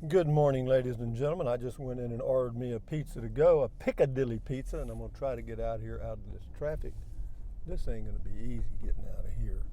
Good morning, ladies and gentlemen. I just went in and ordered me a pizza to go, a Piccadilly pizza, and I'm going to try to get out here out of this traffic. This ain't going to be easy getting out of here.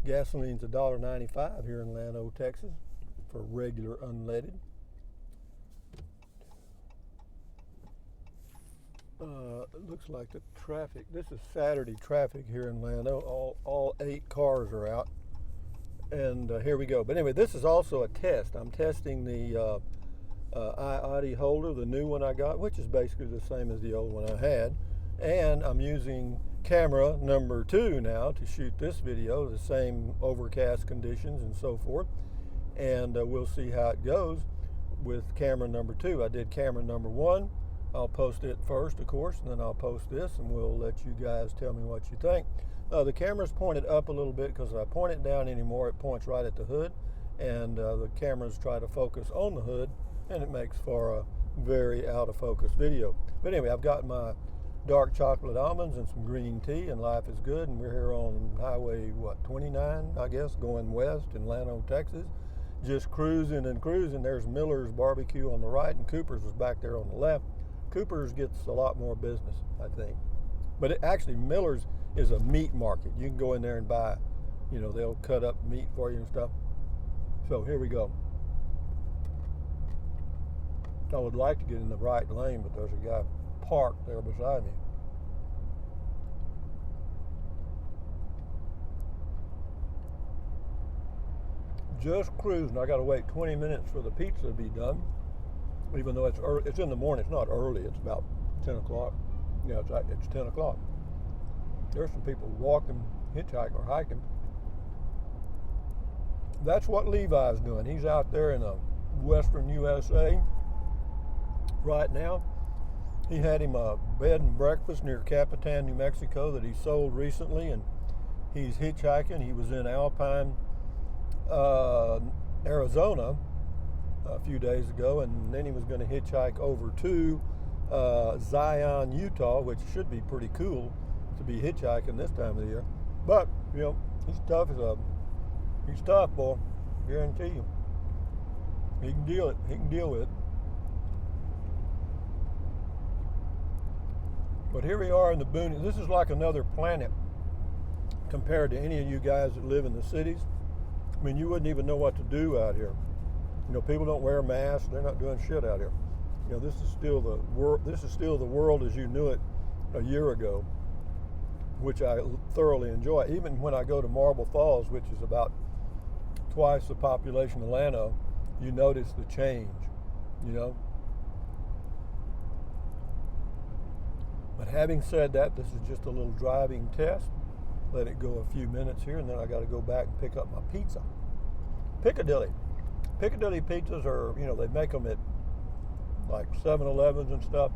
Gasoline's $1.95 here in Llano, Texas for regular unleaded. It looks like the traffic, this is Saturday traffic here in Llano. All 8 cars are out. And here we go. But anyway, this is also a test. I'm testing the iOttie holder, the new one I got, which is basically the same as the old one I had. And I'm using camera number 2 now to shoot this video, the same overcast conditions and so forth. And we'll see how it goes with camera number 2. I did camera number 1. I'll post it first, of course, and then I'll post this, and we'll let you guys tell me what you think. The camera's pointed up a little bit because if I point it down anymore, it points right at the hood, and the cameras try to focus on the hood, and it makes for a very out of focus video. But anyway, I've got my dark chocolate almonds and some green tea, and life is good, and we're here on Highway, 29, I guess, going west in Llano, Texas. Just cruising and cruising. There's Miller's Barbecue on the right, and Cooper's was back there on the left. Cooper's gets a lot more business, I think. But actually, Miller's is a meat market. You can go in there and buy, they'll cut up meat for you and stuff. So here we go. I would like to get in the right lane, but there's a guy parked there beside me. Just cruising. I got to wait 20 minutes for the pizza to be done. Even though it's early, it's in the morning. It's not early. It's about 10 o'clock. Yeah, it's 10 o'clock. There's some people walking, hitchhiking, or hiking. That's what Levi's doing. He's out there in the western USA right now. He had him a bed and breakfast near Capitan, New Mexico that he sold recently, and he's hitchhiking. He was in Alpine, Arizona a few days ago, and then he was going to hitchhike over to Zion, Utah, which should be pretty cool to be hitchhiking this time of the year. But he's tough he's tough, boy. Guarantee you. He can deal it. He can deal with it. But here we are in the boonies. This is like another planet compared to any of you guys that live in the cities. I mean, you wouldn't even know what to do out here. People don't wear masks. They're not doing shit out here. This is still the world. This is still the world as you knew it a year ago, which I thoroughly enjoy. Even when I go to Marble Falls, which is about twice the population of Llano, you notice the change. But having said that, this is just a little driving test. Let it go a few minutes here, and then I got to go back and pick up my pizza. Piccadilly pizzas are, they make them at like 7-Elevens and stuff.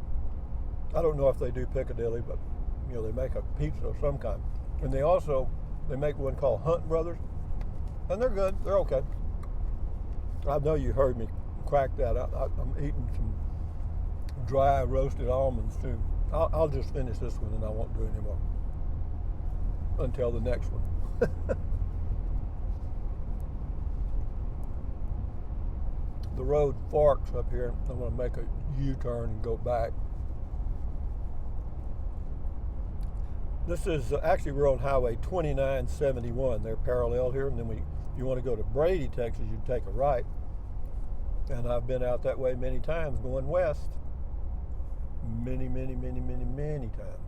I don't know if they do Piccadilly, but they make a pizza of some kind. And they make one called Hunt Brothers, and they're good. They're okay. I know you heard me crack that. I'm eating some dry roasted almonds too. I'll just finish this one, and I won't do any more until the next one. The road forks up here. I'm going to make a U-turn and go back. This is actually, we're on Highway 2971. They're parallel here, and then if you want to go to Brady, Texas, you take a right. And I've been out that way many times going west. Many times.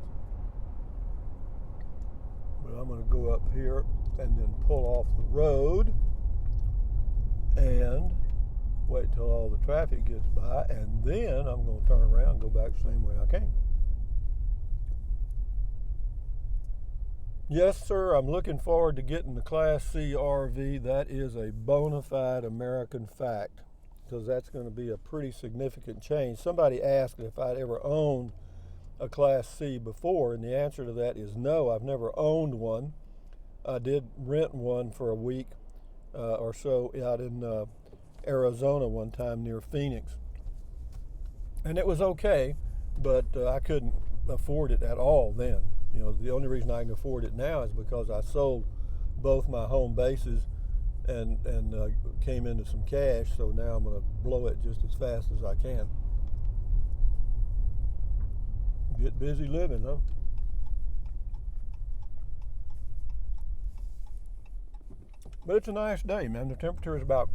But I'm going to go up here and then pull off the road and wait till all the traffic gets by, and then I'm going to turn around and go back the same way I came. Yes, sir, I'm looking forward to getting the Class C RV. That is a bona fide American fact, because that's going to be a pretty significant change. Somebody asked if I'd ever owned a Class C before, and the answer to that is no. I've never owned one. I did rent one for a week or so out in Arizona one time near Phoenix, and it was okay, but I couldn't afford it at all then. The only reason I can afford it now is because I sold both my home bases and came into some cash. So now I'm going to blow it just as fast as I can. Get busy living, huh? But it's a nice day, man. The temperature is about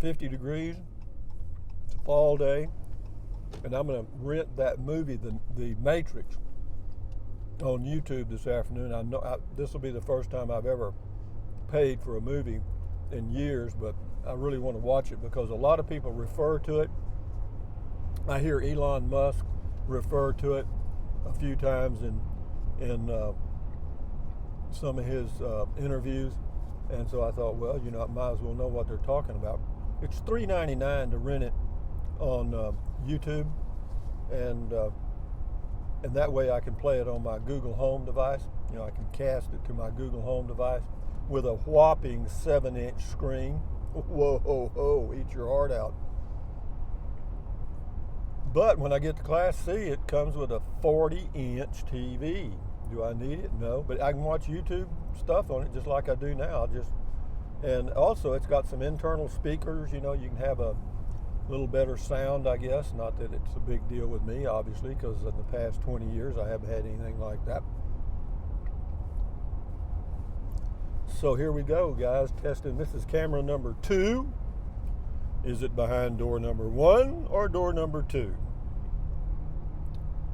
50 degrees. It's a fall day. And I'm going to rent that movie, the Matrix, on YouTube this afternoon. I know this will be the first time I've ever paid for a movie in years, but I really want to watch it because a lot of people refer to it. I hear Elon Musk refer to it a few times in some of his interviews, and so I thought, well, I might as well know what they're talking about. It's $3.99 to rent it on YouTube, and that way I can play it on my Google Home device. I can cast it to my Google Home device with a whopping 7-inch screen. Whoa, ho, ho, eat your heart out. But when I get to Class C, it comes with a 40-inch TV. Do I need it? No, but I can watch YouTube stuff on it just like I do now. And also it's got some internal speakers. You can have a little better sound, I guess. Not that it's a big deal with me, obviously, because in the past 20 years I haven't had anything like that. So here we go, guys, testing. This is camera number 2. Is it behind door number 1 or door number 2?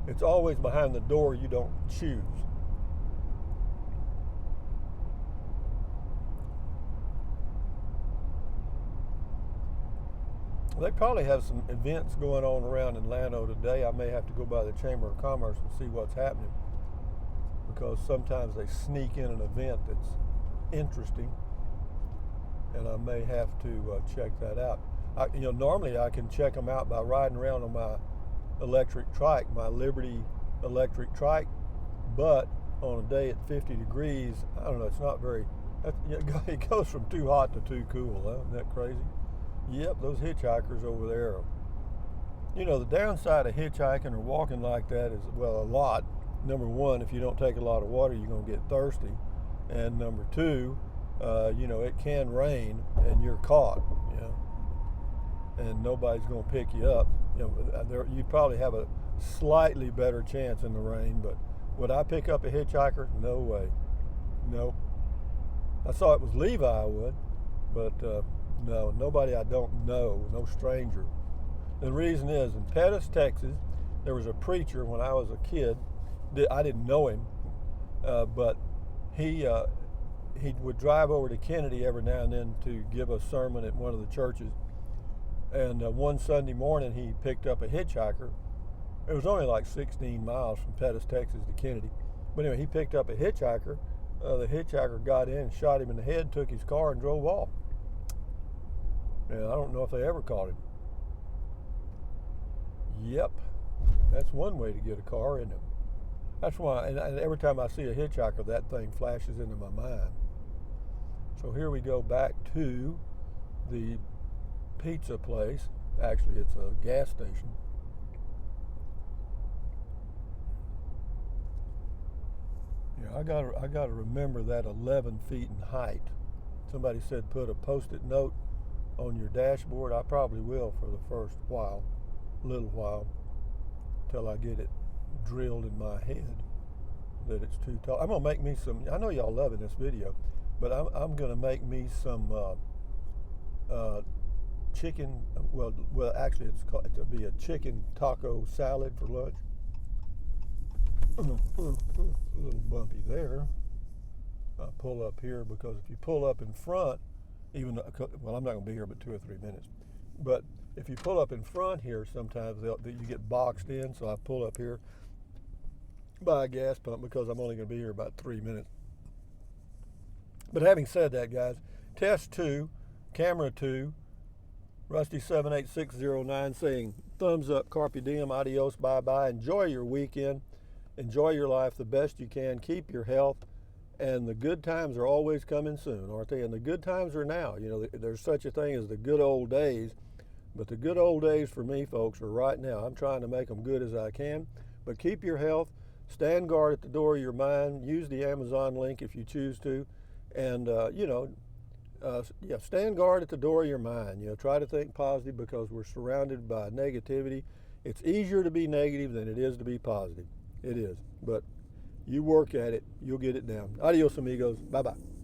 It's always behind the door you don't choose. They probably have some events going on around in Llano today. I may have to go by the Chamber of Commerce and see what's happening, because sometimes they sneak in an event that's interesting, and I may have to check that out. Normally I can check them out by riding around on my electric trike, my Liberty electric trike, but on a day at 50 degrees, I don't know, it's not very, it goes from too hot to too cool, huh? Isn't that crazy? Yep, those hitchhikers over there. The downside of hitchhiking or walking like that is, well, a lot. Number one, if you don't take a lot of water, you're going to get thirsty. And number two, it can rain and you're caught, and nobody's going to pick you up. You probably have a slightly better chance in the rain, but would I pick up a hitchhiker? No way. Nope. I saw it was Levi, I would, but no, nobody I don't know, no stranger. The reason is, in Pettis, Texas, there was a preacher when I was a kid. I didn't know him, but he would drive over to Kennedy every now and then to give a sermon at one of the churches. And one Sunday morning, he picked up a hitchhiker. It was only like 16 miles from Pettis, Texas to Kennedy. But anyway, he picked up a hitchhiker. The hitchhiker got in, shot him in the head, took his car, and drove off. And I don't know if they ever caught him. Yep, that's one way to get a car, isn't it? That's why, and every time I see a hitchhiker, that thing flashes into my mind. So here we go back to the pizza place. Actually, it's a gas station. Yeah, I gotta remember that 11 feet in height. Somebody said put a Post-it note on your dashboard. I probably will for the first little while, till I get it drilled in my head that it's too tall. I'm gonna make me some. I know y'all loving this video, but I'm gonna make me some chicken. Well, actually, it'll be a chicken taco salad for lunch. A little bumpy there. I pull up here because if you pull up in front, I'm not gonna be here but 2 or 3 minutes. But if you pull up in front here, sometimes you get boxed in. So I pull up here by a gas pump because I'm only going to be here about 3 minutes. But having said that, guys, test 2, camera 2, Rusty78609 saying thumbs up, carpe diem, adios, bye-bye. Enjoy your weekend. Enjoy your life the best you can. Keep your health. And the good times are always coming soon, aren't they? And the good times are now. There's such a thing as the good old days. But the good old days for me, folks, are right now. I'm trying to make them good as I can. But keep your health. Stand guard at the door of your mind. Use the Amazon link if you choose to. And, Yeah, stand guard at the door of your mind. You know, try to think positive because we're surrounded by negativity. It's easier to be negative than it is to be positive. It is, but you work at it, you'll get it down. Adios, amigos. Bye-bye.